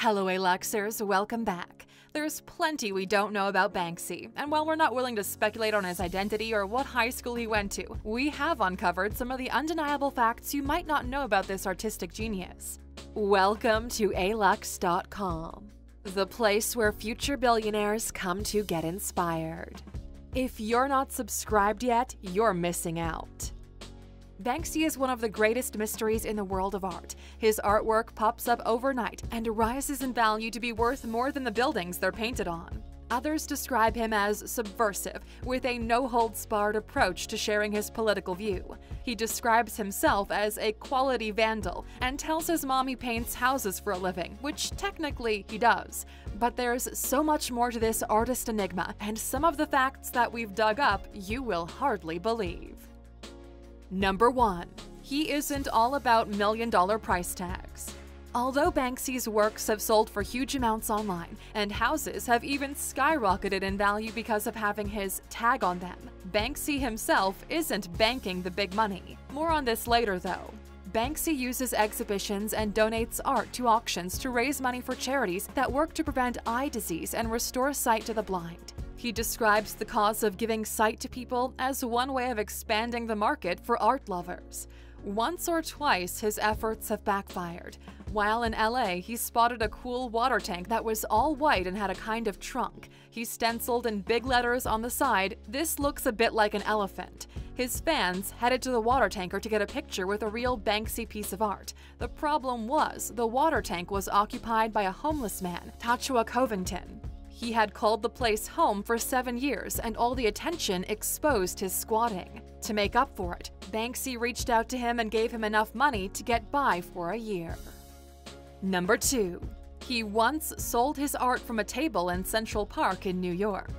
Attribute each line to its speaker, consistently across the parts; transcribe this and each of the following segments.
Speaker 1: Hello Aluxers, welcome back. There's plenty we don't know about Banksy, and while we're not willing to speculate on his identity or what high school he went to, we have uncovered some of the undeniable facts you might not know about this artistic genius. Welcome to Alux.com, the place where future billionaires come to get inspired. If you're not subscribed yet, you're missing out. Banksy is one of the greatest mysteries in the world of art. His artwork pops up overnight and rises in value to be worth more than the buildings they're painted on. Others describe him as subversive, with a no-holds-barred approach to sharing his political view. He describes himself as a quality vandal and tells his mom he paints houses for a living, which technically he does. But there's so much more to this artist enigma, and some of the facts that we've dug up you will hardly believe. Number 1. He isn't all about million-dollar price tags. Although Banksy's works have sold for huge amounts online, and houses have even skyrocketed in value because of having his tag on them, Banksy himself isn't banking the big money. More on this later, though. Banksy uses exhibitions and donates art to auctions to raise money for charities that work to prevent eye disease and restore sight to the blind. He describes the cause of giving sight to people as one way of expanding the market for art lovers. Once or twice, his efforts have backfired. While in LA, he spotted a cool water tank that was all white and had a kind of trunk. He stenciled in big letters on the side, "This looks a bit like an elephant." His fans headed to the water tanker to get a picture with a real Banksy piece of art. The problem was, the water tank was occupied by a homeless man, Tachua Covington. He had called the place home for 7 years, and all the attention exposed his squatting. To make up for it, Banksy reached out to him and gave him enough money to get by for a year. Number 2. He once sold his art from a table in Central Park in New York.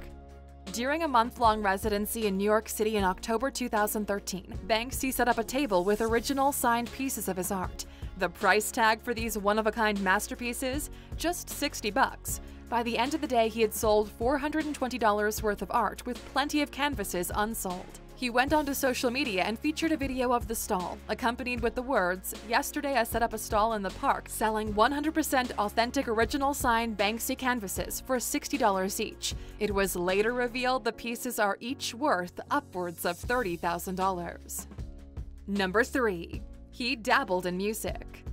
Speaker 1: During a month-long residency in New York City in October 2013, Banksy set up a table with original signed pieces of his art. The price tag for these one-of-a-kind masterpieces? Just $60. By the end of the day, he had sold $420 worth of art with plenty of canvases unsold. He went onto social media and featured a video of the stall, accompanied with the words, "Yesterday I set up a stall in the park selling 100% authentic original signed Banksy canvases for $60 each." It was later revealed the pieces are each worth upwards of $30,000. Number 3. He dabbled in music.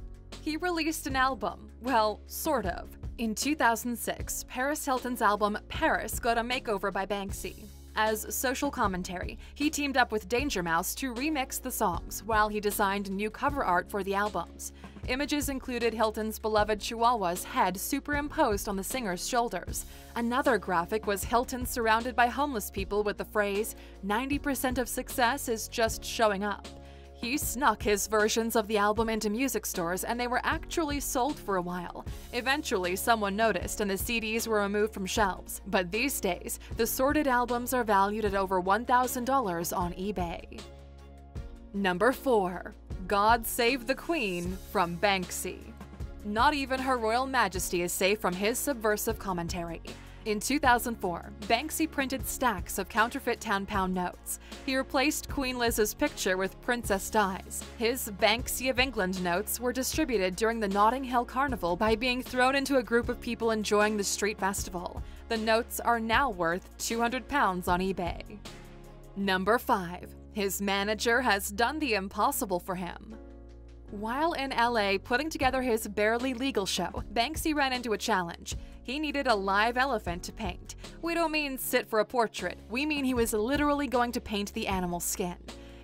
Speaker 1: He released an album, well, sort of. In 2006, Paris Hilton's album Paris got a makeover by Banksy. As social commentary, he teamed up with Danger Mouse to remix the songs, while he designed new cover art for the albums. Images included Hilton's beloved Chihuahua's head superimposed on the singer's shoulders. Another graphic was Hilton surrounded by homeless people with the phrase, "90% of success is just showing up." He snuck his versions of the album into music stores, and they were actually sold for a while. Eventually, someone noticed and the CDs were removed from shelves. But these days, the sorted albums are valued at over $1,000 on eBay. Number 4. God Save the Queen from Banksy. Not even Her Royal Majesty is safe from his subversive commentary. In 2004, Banksy printed stacks of counterfeit £10 notes. He replaced Queen Liz's picture with Princess Di's. His Banksy of England notes were distributed during the Notting Hill Carnival by being thrown into a group of people enjoying the street festival. The notes are now worth £200 on eBay. Number 5. His manager has done the impossible for him. While in LA putting together his barely legal show, Banksy ran into a challenge. He needed a live elephant to paint. We don't mean sit for a portrait, we mean he was literally going to paint the animal's skin.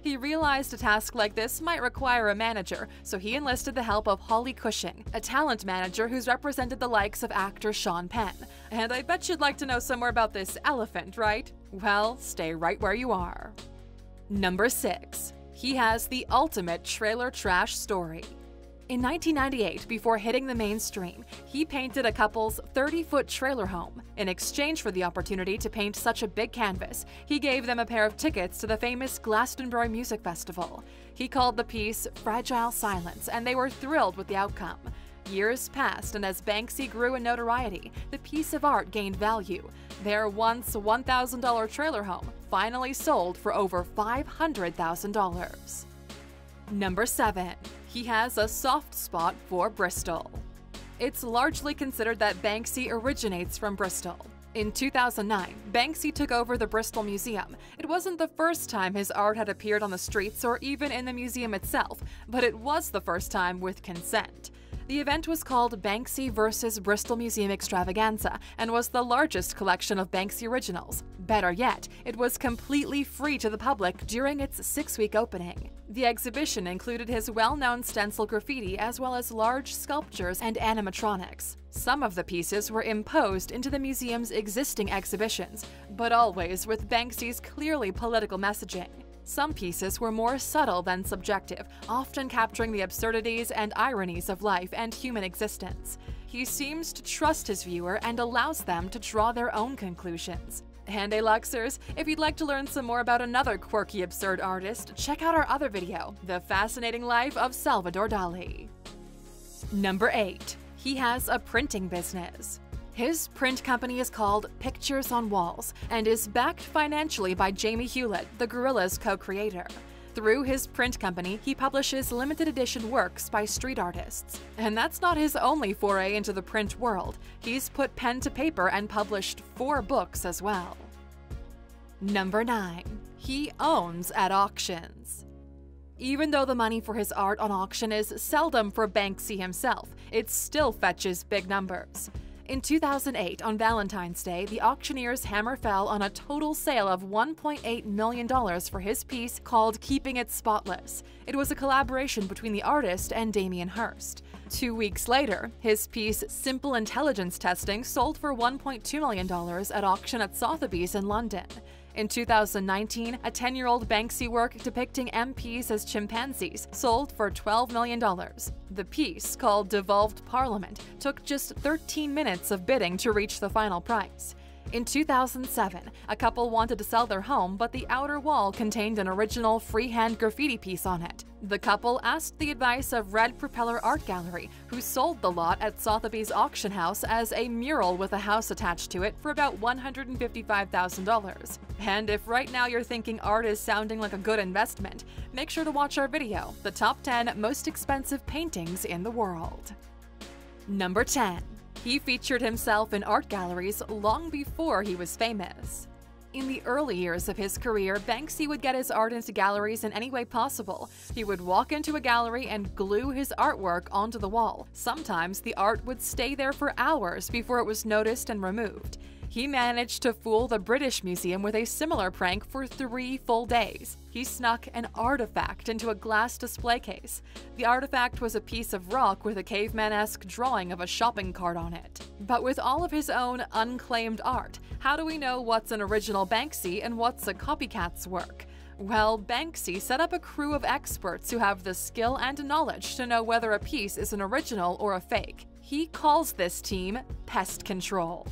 Speaker 1: He realized a task like this might require a manager, so he enlisted the help of Holly Cushing, a talent manager who's represented the likes of actor Sean Penn. And I bet you'd like to know some more about this elephant, right? Well, stay right where you are. Number 6. He has the ultimate trailer trash story. In 1998, before hitting the mainstream, he painted a couple's 30-foot trailer home. In exchange for the opportunity to paint such a big canvas, he gave them a pair of tickets to the famous Glastonbury Music Festival. He called the piece Fragile Silence, and they were thrilled with the outcome. Years passed, and as Banksy grew in notoriety, the piece of art gained value. Their once $1,000 trailer home finally sold for over $500,000. Number 7. He has a soft spot for Bristol. It's largely considered that Banksy originates from Bristol. In 2009, Banksy took over the Bristol Museum. It wasn't the first time his art had appeared on the streets or even in the museum itself, but it was the first time with consent. The event was called Banksy vs. Bristol Museum Extravaganza and was the largest collection of Banksy originals. Better yet, it was completely free to the public during its 6-week opening. The exhibition included his well-known stencil graffiti as well as large sculptures and animatronics. Some of the pieces were imposed into the museum's existing exhibitions, but always with Banksy's clearly political messaging. Some pieces were more subtle than subjective, often capturing the absurdities and ironies of life and human existence. He seems to trust his viewer and allows them to draw their own conclusions. And Luxers, if you'd like to learn some more about another quirky, absurd artist, check out our other video, The Fascinating Life of Salvador Dali. Number 8. He has a printing business. His print company is called Pictures on Walls and is backed financially by Jamie Hewlett, the Gorillaz co-creator. Through his print company, he publishes limited edition works by street artists. And that's not his only foray into the print world. He's put pen to paper and published 4 books as well. Number 9. He owns at auctions. Even though the money for his art on auction is seldom for Banksy himself, it still fetches big numbers. In 2008, on Valentine's Day, the auctioneer's hammer fell on a total sale of $1.8 million for his piece called Keeping It Spotless. It was a collaboration between the artist and Damien Hirst. 2 weeks later, his piece Simple Intelligence Testing sold for $1.2 million at auction at Sotheby's in London. In 2019, a 10-year-old Banksy work depicting MPs as chimpanzees sold for $12 million. The piece, called Devolved Parliament, took just 13 minutes of bidding to reach the final price. In 2007, a couple wanted to sell their home, but the outer wall contained an original freehand graffiti piece on it. The couple asked the advice of Red Propeller Art Gallery, who sold the lot at Sotheby's auction house as a mural with a house attached to it for about $155,000. And if right now you're thinking art is sounding like a good investment, make sure to watch our video, The Top 10 Most Expensive Paintings in the World. Number 10. He featured himself in art galleries long before he was famous. In the early years of his career, Banksy would get his art into galleries in any way possible. He would walk into a gallery and glue his artwork onto the wall. Sometimes the art would stay there for hours before it was noticed and removed. He managed to fool the British Museum with a similar prank for 3 full days. He snuck an artifact into a glass display case. The artifact was a piece of rock with a caveman-esque drawing of a shopping cart on it. But with all of his own unclaimed art, how do we know what's an original Banksy and what's a copycat's work? Well, Banksy set up a crew of experts who have the skill and knowledge to know whether a piece is an original or a fake. He calls this team Pest Control.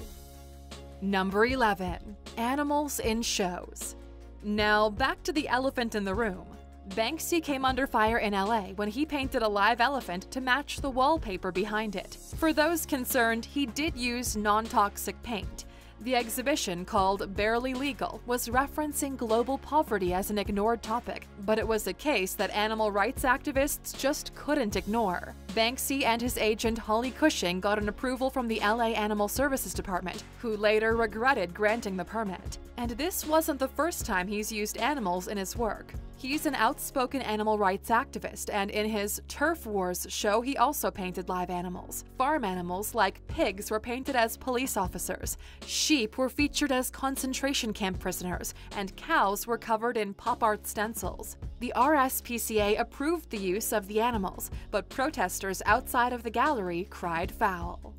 Speaker 1: Number 11. Animals in shows. Now, back to the elephant in the room. Banksy came under fire in LA when he painted a live elephant to match the wallpaper behind it. For those concerned, he did use non-toxic paint. The exhibition, called Barely Legal, was referencing global poverty as an ignored topic, but it was a case that animal rights activists just couldn't ignore. Banksy and his agent Holly Cushing got an approval from the LA Animal Services Department, who later regretted granting the permit. And this wasn't the first time he's used animals in his work. He's an outspoken animal rights activist, and in his Turf Wars show he also painted live animals. Farm animals like pigs were painted as police officers, sheep were featured as concentration camp prisoners, and cows were covered in pop art stencils. The RSPCA approved the use of the animals, but protesters outside of the gallery cried foul.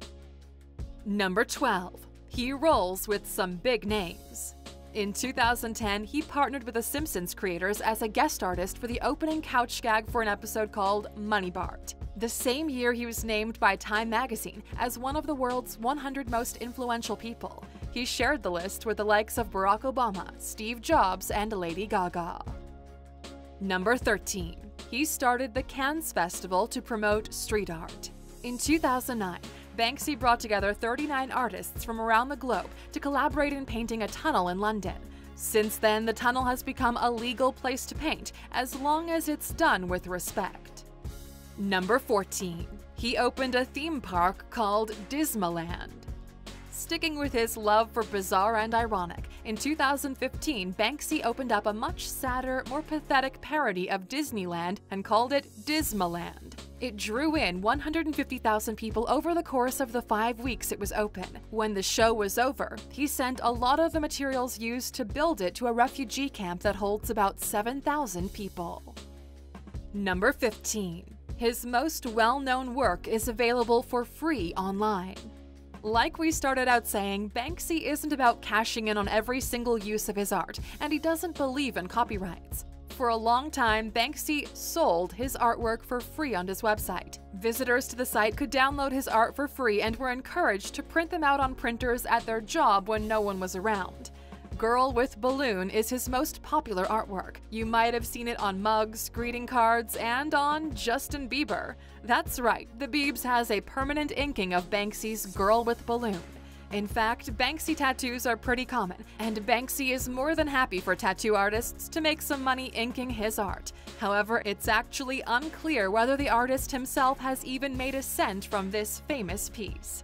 Speaker 1: Number 12. He rolls with some big names. In 2010, he partnered with The Simpsons creators as a guest artist for the opening couch gag for an episode called Money Bart. The same year, he was named by Time magazine as one of the world's 100 most influential people. He shared the list with the likes of Barack Obama, Steve Jobs, and Lady Gaga. Number 13. He started the Cannes Festival to promote street art. In 2009, Banksy brought together 39 artists from around the globe to collaborate in painting a tunnel in London. Since then, the tunnel has become a legal place to paint, as long as it's done with respect. Number 14. He opened a theme park called Dismal. Sticking with his love for bizarre and ironic, in 2015, Banksy opened up a much sadder, more pathetic parody of Disneyland and called it Dismaland. It drew in 150,000 people over the course of the 5 weeks it was open. When the show was over, he sent a lot of the materials used to build it to a refugee camp that holds about 7,000 people. Number 15. His most well-known work is available for free online. Like we started out saying, Banksy isn't about cashing in on every single use of his art, and he doesn't believe in copyrights. For a long time, Banksy sold his artwork for free on his website. Visitors to the site could download his art for free and were encouraged to print them out on printers at their job when no one was around. Girl with Balloon is his most popular artwork. You might have seen it on mugs, greeting cards, and on Justin Bieber. That's right, the Biebs has a permanent inking of Banksy's Girl with Balloon. In fact, Banksy tattoos are pretty common, and Banksy is more than happy for tattoo artists to make some money inking his art. However, it's actually unclear whether the artist himself has even made a cent from this famous piece.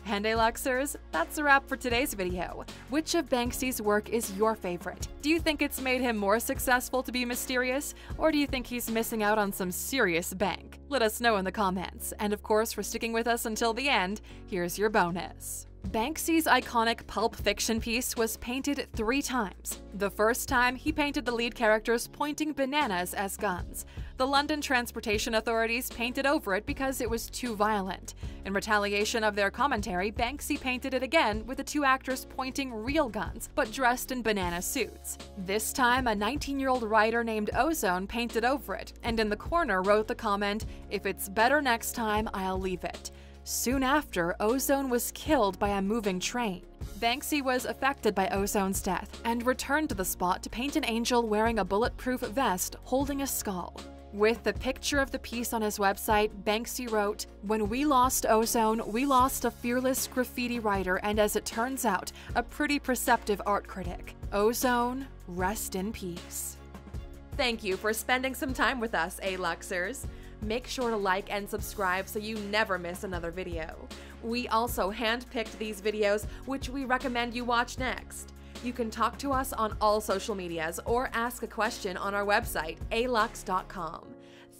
Speaker 1: And Aluxers, that's a wrap for today's video. Which of Banksy's work is your favorite? Do you think it's made him more successful to be mysterious, or do you think he's missing out on some serious bank? Let us know in the comments. And of course, for sticking with us until the end, here's your bonus. Banksy's iconic Pulp Fiction piece was painted 3 times. The first time, he painted the lead characters pointing bananas as guns. The London Transportation Authorities painted over it because it was too violent. In retaliation of their commentary, Banksy painted it again with the 2 actors pointing real guns, but dressed in banana suits. This time, a 19-year-old writer named Ozone painted over it, and in the corner wrote the comment, "If it's better next time, I'll leave it." Soon after, Ozone was killed by a moving train. Banksy was affected by Ozone's death and returned to the spot to paint an angel wearing a bulletproof vest holding a skull. With the picture of the piece on his website, Banksy wrote, "When we lost Ozone, we lost a fearless graffiti writer and, as it turns out, a pretty perceptive art critic. Ozone, rest in peace." Thank you for spending some time with us, Aluxers. Make sure to like and subscribe so you never miss another video. We also handpicked these videos, which we recommend you watch next. You can talk to us on all social medias or ask a question on our website, Alux.com.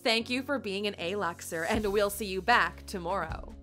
Speaker 1: Thank you for being an Aluxer, and we'll see you back tomorrow.